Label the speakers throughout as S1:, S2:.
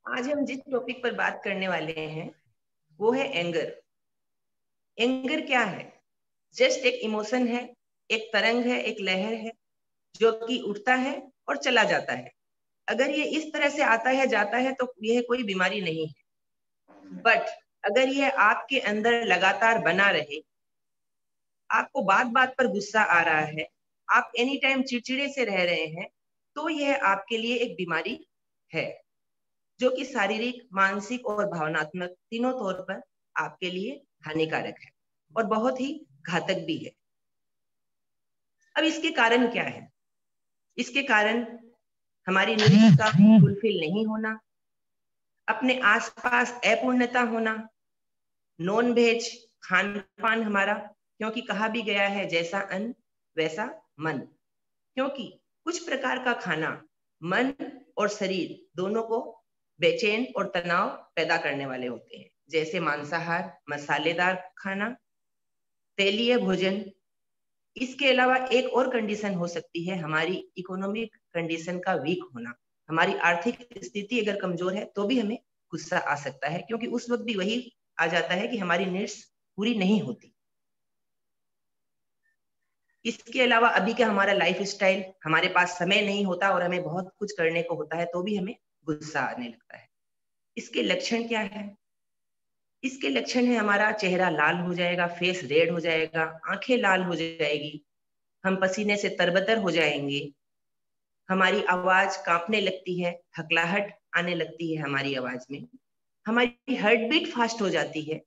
S1: आज हम जिस टॉपिक पर बात करने वाले हैं वो है एंगर। एंगर क्या है? जस्ट एक इमोशन है, एक तरंग है, एक लहर है जो कि उठता है और चला जाता है। अगर ये इस तरह से आता है जाता है तो यह कोई बीमारी नहीं है। बट अगर यह आपके अंदर लगातार बना रहे, आपको बात बात पर गुस्सा आ रहा है, आप एनी टाइम चिड़चिड़े से रह रहे हैं, तो यह आपके लिए एक बीमारी है जो कि शारीरिक, मानसिक और भावनात्मक तीनों तौर पर आपके लिए हानिकारक है और बहुत ही घातक भी है। अब इसके कारण क्या है? इसके कारण हमारी नीड्स का फुलफिल नहीं होना, अपने आसपास अपूर्णता होना, नॉन वेज खान पान हमारा, क्योंकि कहा भी गया है जैसा अन्न वैसा मन। क्योंकि कुछ प्रकार का खाना मन और शरीर दोनों को बेचैन और तनाव पैदा करने वाले होते हैं, जैसे मांसाहार, मसालेदार खाना, तेलीय भोजन। इसके अलावा एक और कंडीशन हो सकती है हमारी इकोनॉमिक कंडीशन का वीक होना। हमारी आर्थिक स्थिति अगर कमजोर है तो भी हमें गुस्सा आ सकता है, क्योंकि उस वक्त भी वही आ जाता है कि हमारी नीड्स पूरी नहीं होती। इसके अलावा अभी का हमारा लाइफ स्टाइल, हमारे पास समय नहीं होता और हमें बहुत कुछ करने को होता है तो भी हमें गुस्सा आने लगता है। इसके लक्षण क्या है? इसके लक्षण है हमारा चेहरा लाल हो जाएगा, फेस रेड हो जाएगा, आंखें लाल हो जाएगी, हम पसीने से तरबतर हो जाएंगे, हमारी आवाज कांपने लगती है, हकलाहट आने लगती है हमारी आवाज में, हमारी हार्ट बीट फास्ट हो जाती है,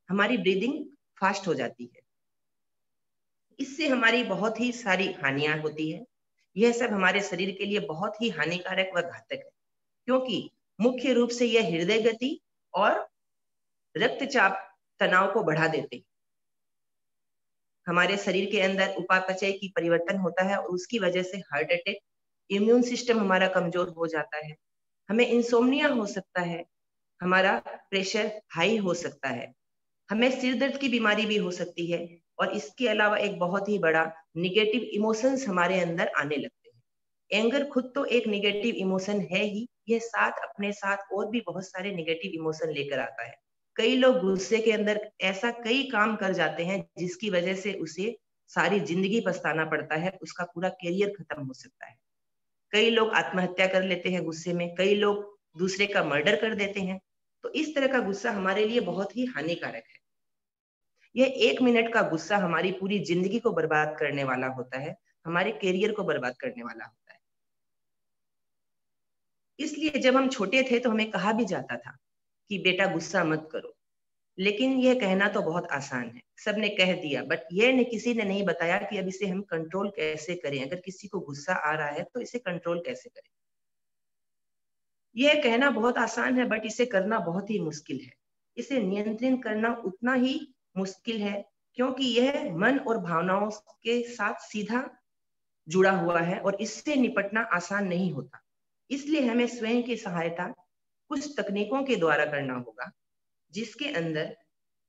S1: हमारी ब्रीदिंग फास्ट हो जाती है। इससे हमारी बहुत ही सारी हानियां होती है। यह सब हमारे शरीर के लिए बहुत ही हानिकारक व घातक है, क्योंकि मुख्य रूप से यह हृदय गति और रक्तचाप तनाव को बढ़ा देते हैं। हमारे शरीर के अंदर उपापचय की परिवर्तन होता है और उसकी वजह से हार्ट अटैक, इम्यून सिस्टम हमारा कमजोर हो जाता है, हमें इंसोम्निया हो सकता है, हमारा प्रेशर हाई हो सकता है, हमें सिर दर्द की बीमारी भी हो सकती है। और इसके अलावा एक बहुत ही बड़ा निगेटिव इमोशंस हमारे अंदर आने लगते हैं। एंगर खुद तो एक निगेटिव इमोशन है ही, यह साथ अपने साथ और भी बहुत सारे निगेटिव इमोशन लेकर आता है। कई लोग गुस्से के अंदर ऐसा कई काम कर जाते हैं जिसकी वजह से उसे सारी जिंदगी पछताना पड़ता है, उसका पूरा करियर खत्म हो सकता है। कई लोग आत्महत्या कर लेते हैं गुस्से में, कई लोग दूसरे का मर्डर कर देते हैं। तो इस तरह का गुस्सा हमारे लिए बहुत ही हानिकारक है। यह 1 मिनट का गुस्सा हमारी पूरी जिंदगी को बर्बाद करने वाला होता है, हमारे करियर को बर्बाद करने वाला होता है। इसलिए जब हम छोटे थे तो हमें कहा भी जाता था कि बेटा गुस्सा मत करो, लेकिन यह कहना तो बहुत आसान है, सबने कह दिया, बट किसी ने नहीं बताया कि अब इसे हम कंट्रोल कैसे करें। अगर किसी को गुस्सा आ रहा है तो इसे कंट्रोल कैसे करें। यह कहना बहुत आसान है बट इसे करना बहुत ही मुश्किल है। इसे नियंत्रण करना उतना ही मुश्किल है, क्योंकि यह मन और भावनाओं के साथ सीधा जुड़ा हुआ है और इससे निपटना आसान नहीं होता। इसलिए हमें स्वयं की सहायता कुछ तकनीकों के द्वारा करना होगा, जिसके अंदर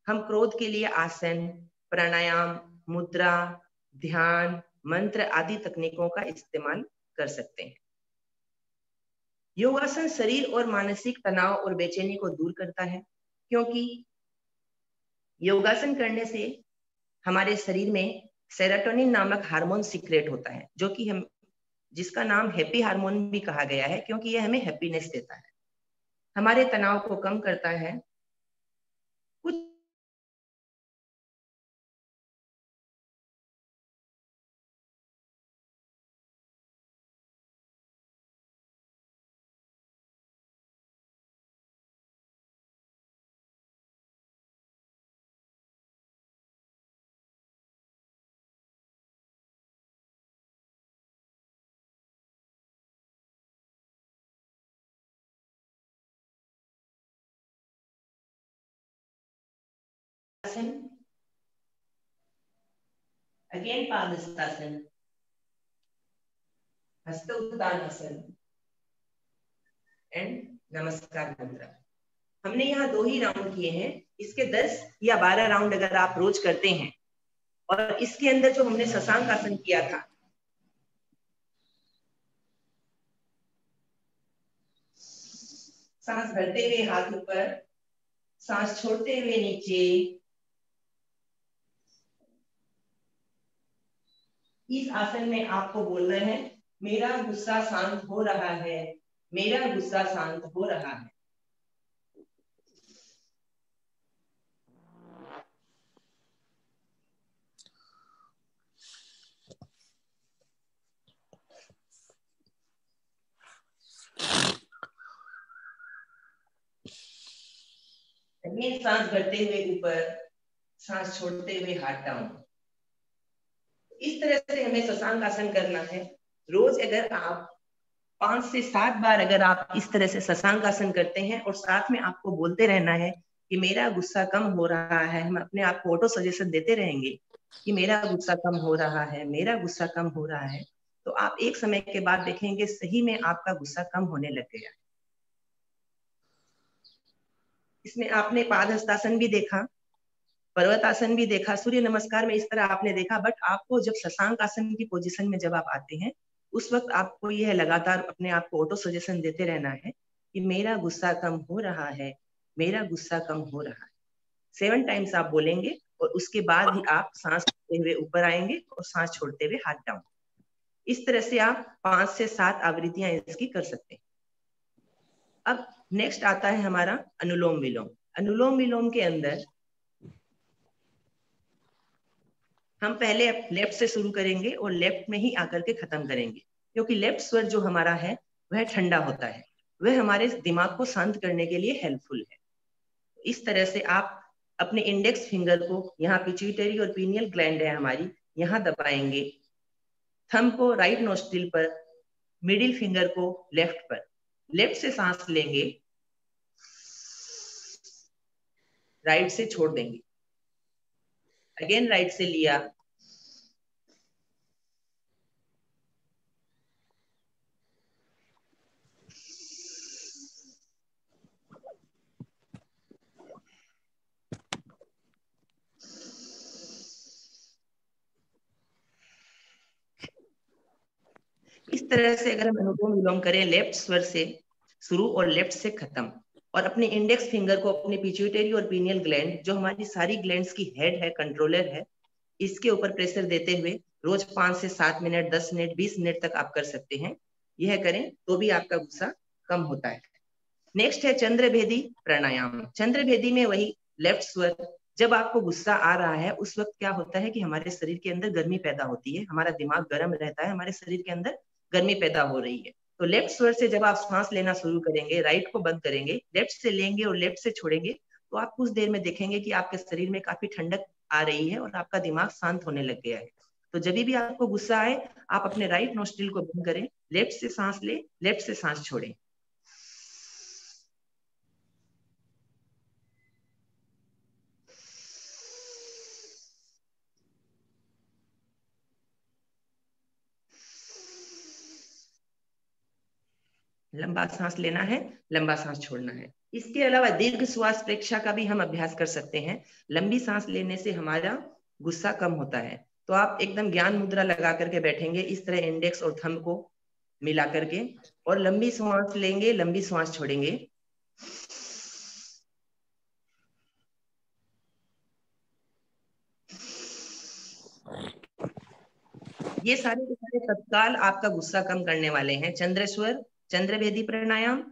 S1: हम क्रोध के लिए आसन, प्राणायाम, मुद्रा, ध्यान, मंत्र आदि तकनीकों का इस्तेमाल कर सकते हैं। योगासन शरीर और मानसिक तनाव और बेचैनी को दूर करता है, क्योंकि योगासन करने से हमारे शरीर में सेरोटोनिन नामक हार्मोन सीक्रेट होता है, जो कि हम जिसका नाम हैप्पी हार्मोन भी कहा गया है, क्योंकि यह हमें हैप्पीनेस देता है, हमारे तनाव को कम करता है। कुछ आसन, अगेन पादहस्तासन, हस्त उत्तानासन एंड नमस्कार मुद्रा। हमने यहाँ 2 ही राउंड किए हैं, इसके 10 या 12 राउंड अगर आप रोज करते हैं, और इसके अंदर जो हमने शशांक आसन किया था, सांस भरते हुए हाथ ऊपर, सांस छोड़ते हुए नीचे। इस आसन में आपको बोलना है, मेरा गुस्सा शांत हो रहा है, मेरा गुस्सा शांत हो रहा है। अगेन सांस भरते हुए ऊपर, सांस छोड़ते हुए हाथ डाउन। इस तरह से हमें शशांक आसन करना है। रोज अगर आप 5 से 7 बार अगर आप इस तरह से शशांक आसन करते हैं और साथ में आपको बोलते रहना है कि मेरा गुस्सा कम हो रहा है, हम अपने आप को ऑटो सजेशन देते रहेंगे कि मेरा गुस्सा कम हो रहा है, मेरा गुस्सा कम हो रहा है, तो आप एक समय के बाद देखेंगे सही में आपका गुस्सा कम होने लग गया। इसमें आपने पादहस्तासन भी देखा, पर्वतासन भी देखा, सूर्य नमस्कार में इस तरह आपने देखा, बट आपको जब शशांक आसन की पोजीशन में जब आप आते हैं, उस वक्त आपको यह लगातार अपने आप को ऑटो सजेशन देते रहना है कि मेरा गुस्सा कम हो रहा है, मेरा गुस्सा कम हो रहा है। 7 टाइम्स आप बोलेंगे और उसके बाद ही आप सांस लेते हुए ऊपर आएंगे और सांस छोड़ते हुए हाथ डाउन। इस तरह से आप 5 से 7 आवृत्तियां इसकी कर सकते हैं। अब नेक्स्ट आता है हमारा अनुलोम विलोम। अनुलोम विलोम के अंदर हम पहले लेफ्ट से शुरू करेंगे और लेफ्ट में ही आकर के खत्म करेंगे, क्योंकि लेफ्ट स्वर जो हमारा है वह ठंडा होता है, वह हमारे दिमाग को शांत करने के लिए हेल्पफुल है। इस तरह से आप अपने इंडेक्स फिंगर को, यहाँ पिट्यूटरी और पीनियल ग्लैंड है हमारी, यहाँ दबाएंगे, थंब को राइट नोस्ट्रिल पर, मिडिल फिंगर को लेफ्ट पर, लेफ्ट से सांस लेंगे, राइट से छोड़ देंगे, अगेन राइट से लिया, इस तरह से अगर हम अनुलोम विलोम करें लेफ्ट स्वर से शुरू और लेफ्ट से खत्म, और अपने इंडेक्स फिंगर को अपने पिट्यूटरी और पीनियल ग्लैंड जो हमारी सारी ग्लैंड्स की हेड है, कंट्रोलर है, इसके ऊपर प्रेशर देते हुए रोज 5 से 7 मिनट, 10 मिनट, 20 मिनट तक आप कर सकते हैं। यह करें तो भी आपका गुस्सा कम होता है। नेक्स्ट है चंद्रभेदी प्राणायाम। चंद्रभेदी में वही लेफ्ट स्वर, जब आपको गुस्सा आ रहा है उस वक्त क्या होता है कि हमारे शरीर के अंदर गर्मी पैदा होती है, हमारा दिमाग गर्म रहता है, हमारे शरीर के अंदर गर्मी पैदा हो रही है। तो लेफ्ट स्वर से जब आप सांस लेना शुरू करेंगे, राइट को बंद करेंगे, लेफ्ट से लेंगे और लेफ्ट से छोड़ेंगे, तो आप कुछ देर में देखेंगे कि आपके शरीर में काफी ठंडक आ रही है और आपका दिमाग शांत होने लग गया है। तो जब भी आपको गुस्सा आए, आप अपने राइट नोस्ट्रिल को बंद करें, लेफ्ट से सांस ले, लेफ्ट से सांस छोड़ें। लंबा सांस लेना है, लंबा सांस छोड़ना है। इसके अलावा दीर्घ श्वास प्रेक्षा का भी हम अभ्यास कर सकते हैं। लंबी सांस लेने से हमारा गुस्सा कम होता है। तो आप एकदम ज्ञान मुद्रा लगा करके बैठेंगे, इस तरह इंडेक्स और थंब को मिला करके, और लंबी सांस लेंगे, लंबी सांस छोड़ेंगे। ये सारे के सारे तत्काल आपका गुस्सा कम करने वाले हैं। चंद्रेश्वर, चंद्रभेदी प्राणायाम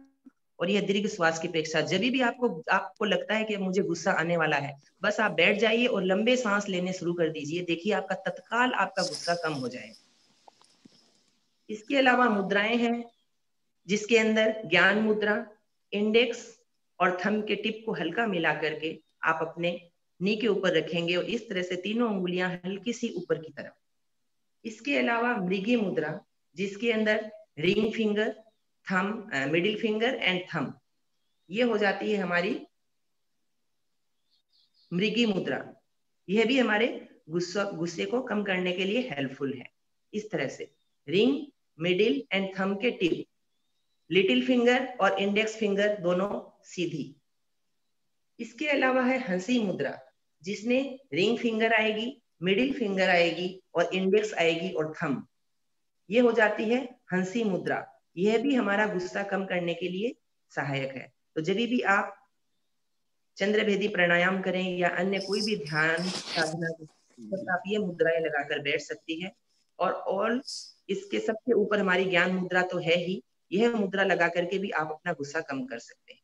S1: और यह दीर्घ श्वास की अपेक्षा। जब भी आपको लगता है कि मुझे गुस्सा आने वाला है, बस आप बैठ जाइए और लंबे सांस लेने शुरू कर दीजिए, देखिए आपका तत्काल आपका गुस्सा कम हो जाएगा। इसके अलावा मुद्राएं हैं, जिसके अंदर ज्ञान मुद्रा, इंडेक्स और थंब के टिप को हल्का मिला करके आप अपने नी के ऊपर रखेंगे और इस तरह से तीनों उंगलियां हल्की सी ऊपर की तरफ। इसके अलावा मृगी मुद्रा, जिसके अंदर ring finger, thumb, middle finger and thumb, ये हो जाती है हमारी मृगी मुद्रा। यह भी हमारे गुस्से को कम करने के लिए हेल्पफुल है। इस तरह से रिंग, मिडिल एंड थंब के टिप, लिटिल फिंगर और इंडेक्स फिंगर दोनों सीधी। इसके अलावा है हंसी मुद्रा, जिसमें रिंग फिंगर आएगी, मिडिल फिंगर आएगी और इंडेक्स आएगी और थंब, ये हो जाती है हंसी मुद्रा। यह भी हमारा गुस्सा कम करने के लिए सहायक है। तो जब भी आप चंद्रभेदी प्राणायाम करें या अन्य कोई भी ध्यान साधना, बस आप ये मुद्राएं लगाकर बैठ सकती है। और इसके सबसे ऊपर हमारी ज्ञान मुद्रा तो है ही, यह मुद्रा लगा करके भी आप अपना गुस्सा कम कर सकते हैं।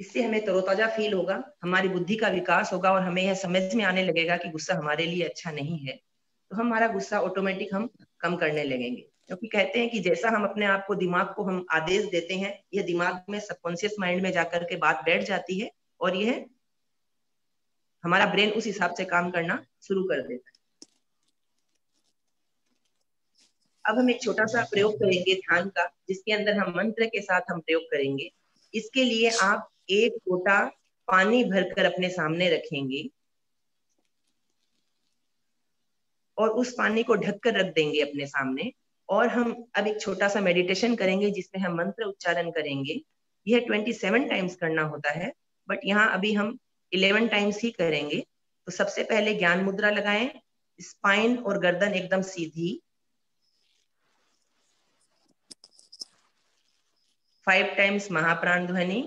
S1: इससे हमें तरोताजा फील होगा, हमारी बुद्धि का विकास होगा और हमें यह समझ में आने लगेगा कि गुस्सा हमारे लिए अच्छा नहीं है। तो हमारा गुस्सा ऑटोमेटिक हम कम करने लगेंगे, क्योंकि कहते हैं कि जैसा हम अपने आप को, दिमाग को हम आदेश देते हैं, यह दिमाग में सबकॉन्शियस माइंड में जाकर के बात बैठ जाती है और यह हमारा ब्रेन उस हिसाब से काम करना शुरू कर देता है। अब हम एक छोटा सा प्रयोग करेंगे ध्यान का, जिसके अंदर हम मंत्र के साथ हम प्रयोग करेंगे। इसके लिए आप एक लोटा पानी भरकर अपने सामने रखेंगे और उस पानी को ढककर रख देंगे अपने सामने। और हम अब एक छोटा सा मेडिटेशन करेंगे जिसमें हम मंत्र उच्चारण करेंगे। यह 27 टाइम्स करना होता है, बट यहाँ अभी हम 11 टाइम्स ही करेंगे। तो सबसे पहले ज्ञान मुद्रा लगाएं, स्पाइन और गर्दन एकदम सीधी। 5 टाइम्स महाप्राण ध्वनि।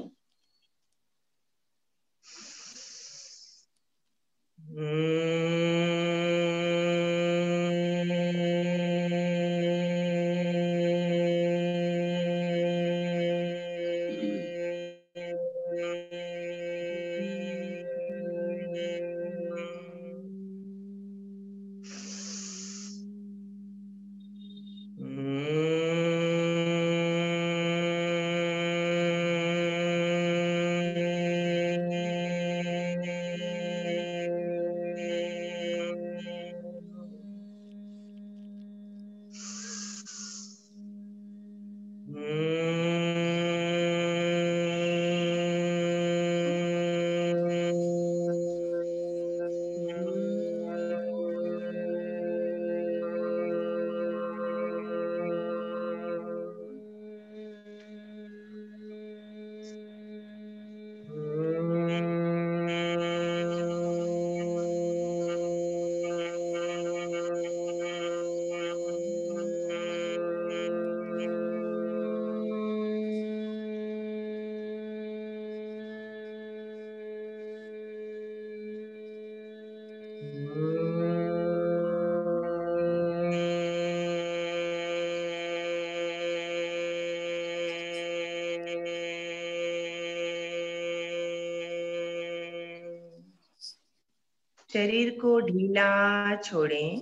S1: शरीर को ढीला छोड़ें,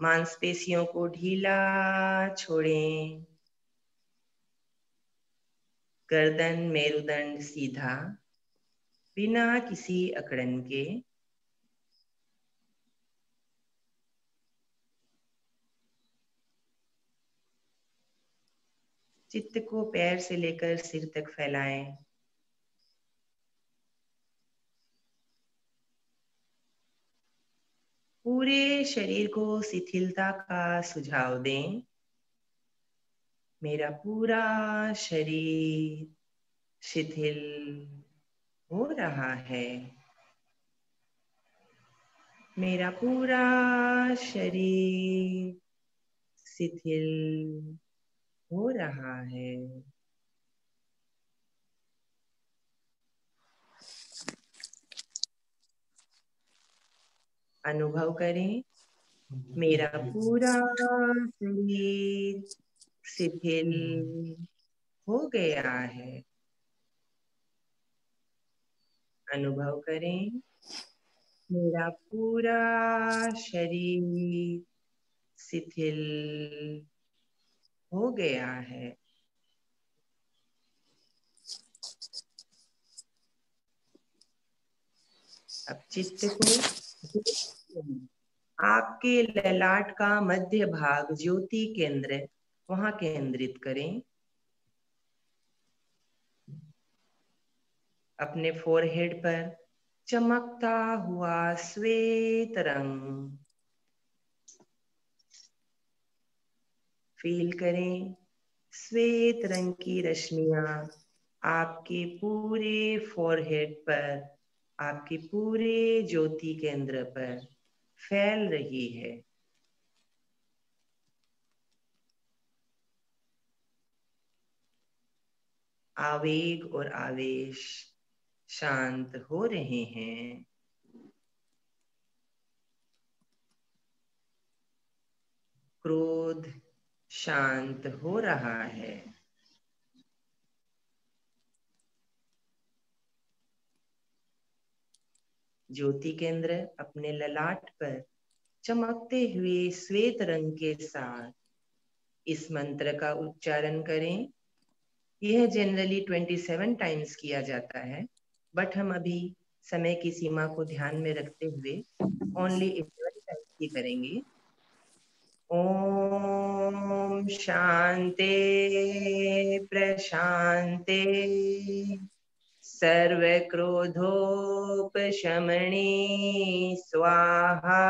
S1: मांसपेशियों को ढीला छोड़ें, गर्दन मेरुदंड सीधा, बिना किसी अकड़न के। चित्त को पैर से लेकर सिर तक फैलाएं। पूरे शरीर को शिथिलता का सुझाव दें। मेरा पूरा शरीर शिथिल हो रहा है। मेरा पूरा शरीर शिथिल हो रहा है। अनुभव करें, मेरा पूरा शरीर शिथिल हो गया है। अनुभव करें, मेरा पूरा शरीर शिथिल हो गया है। अब चित्त को आपके ललाट का मध्य भाग, ज्योति केंद्र, वहां केंद्रित करें। अपने फोरहेड पर चमकता हुआ श्वेत रंग फील करें। श्वेत रंग की रश्मियां आपके पूरे फोरहेड पर, आपके पूरे ज्योति केंद्र पर फैल रही है। आवेग और आवेश शांत हो रहे हैं। क्रोध शांत हो रहा है। ज्योति केंद्र अपने ललाट पर चमकते हुए श्वेत रंग के साथ इस मंत्र का उच्चारण करें। यह जनरली 27 टाइम्स किया जाता है, बट हम अभी समय की सीमा को ध्यान में रखते हुए ओनली 11 टाइम्स ही करेंगे। ओम शांति प्रशांति सर्व क्रोधोपशमनी स्वाहा।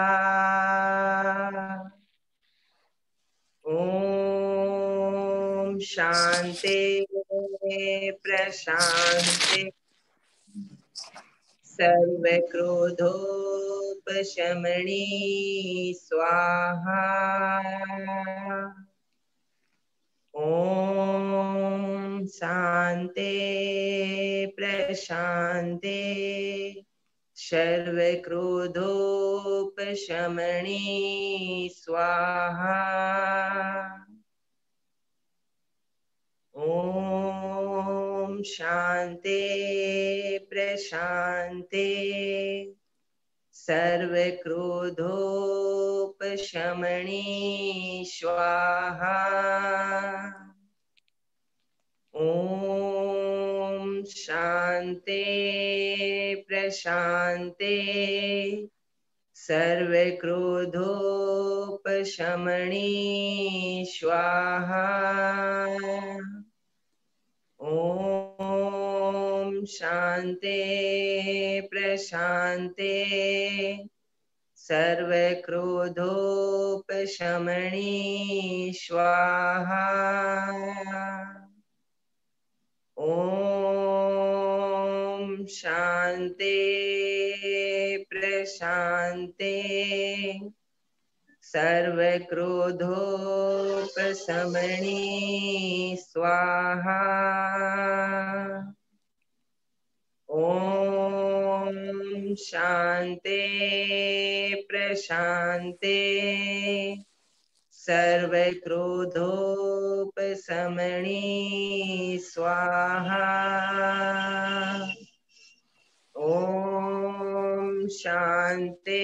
S1: ओम शांति प्रशांति सर्व क्रोधोपशमनी स्वाहा। ओम शांति प्रशांति सर्व क्रोधोपशमनी स्वाहा। ओम शांति प्रशांति सर्व क्रोधोपशमनी स्वाहा। ओम शांति प्रशांति सर्व क्रोधोपशमनी स्वाहा। ओम शांति प्रशांति सर्व क्रोधोपशमनी स्वाहा। ओम शांति प्रशांति सर्व क्रोधोपशमनी स्वाहा। ओम शांति प्रशांति सर्व क्रोधोपशमनी स्वाहा। ओम शांति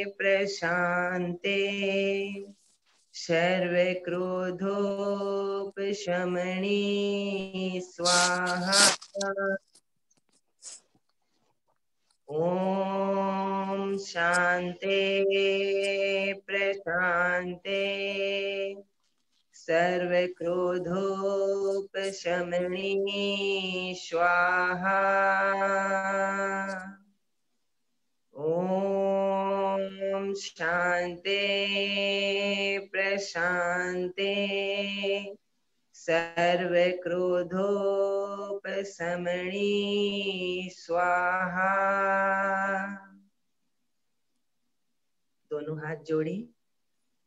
S1: प्रशांति सर्व क्रोधोपशमनी स्वाहा। ओम शांति प्रशांति सर्व क्रोधोपशमनी स्वाहा। ओम शांति प्रशांति सर्व क्रोधोपशमनी स्वाहा। दोनों हाथ जोड़े,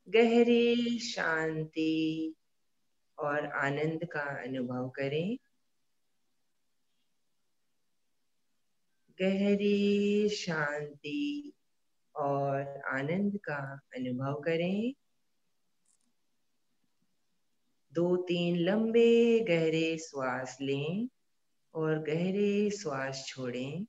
S1: गहरी शांति और आनंद का अनुभव करें। गहरी शांति और आनंद का अनुभव करें। 2-3 लंबे गहरे श्वास लें और गहरे श्वास छोड़ें।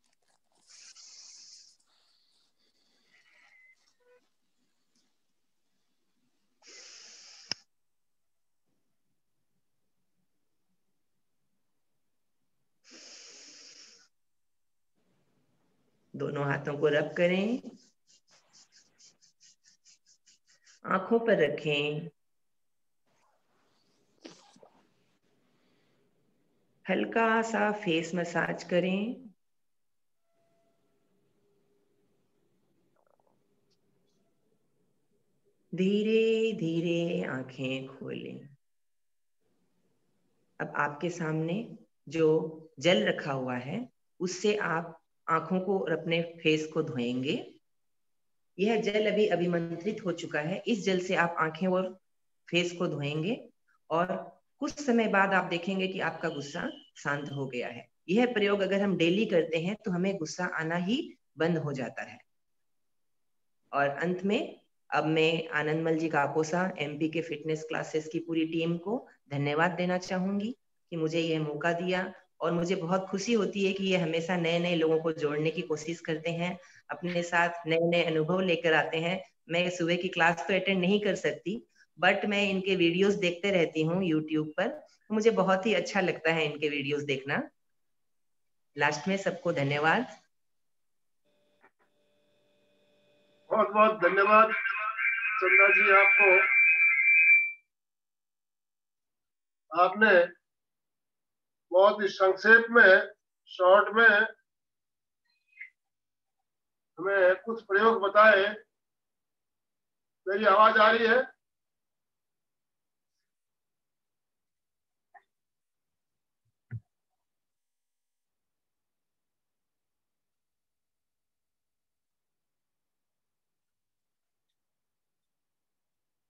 S1: दोनों हाथों को रब करें, आंखों पर रखें। हल्का सा फेस मसाज करें। धीरे धीरे आंखें खोलें। अब आपके सामने जो जल रखा हुआ है उससे आप आंखों को और अपने फेस को धोएंगे। यह जल अभी अभिमंत्रित हो चुका है। इस जल से आप आंखें और फेस को धोएंगे और कुछ समय बाद आप देखेंगे कि आपका गुस्सा शांत हो गया है। यह प्रयोग अगर हम डेली करते हैं तो हमें गुस्सा आना ही बंद हो जाता है। और अंत में अब मैं आनंदमल जी काकोसा एमपी के फिटनेस क्लासेस की पूरी टीम को धन्यवाद देना चाहूंगी कि मुझे यह मौका दिया। और मुझे बहुत खुशी होती है कि ये हमेशा नए नए लोगों को जोड़ने की कोशिश करते हैं, अपने साथ नए नए अनुभव लेकर आते हैं। मैं सुबह की क्लास तो अटेंड नहीं कर सकती, बट मैं इनके वीडियोस देखते रहती हूँ यूट्यूब पर। मुझे बहुत ही अच्छा लगता है इनके वीडियोस देखना। लास्ट में सबको धन्यवाद।
S2: बहुत बहुत धन्यवाद चंदा जी आपको। आपने बहुत ही संक्षेप में, शॉर्ट में हमें कुछ प्रयोग बताए। मेरी आवाज आ रही है?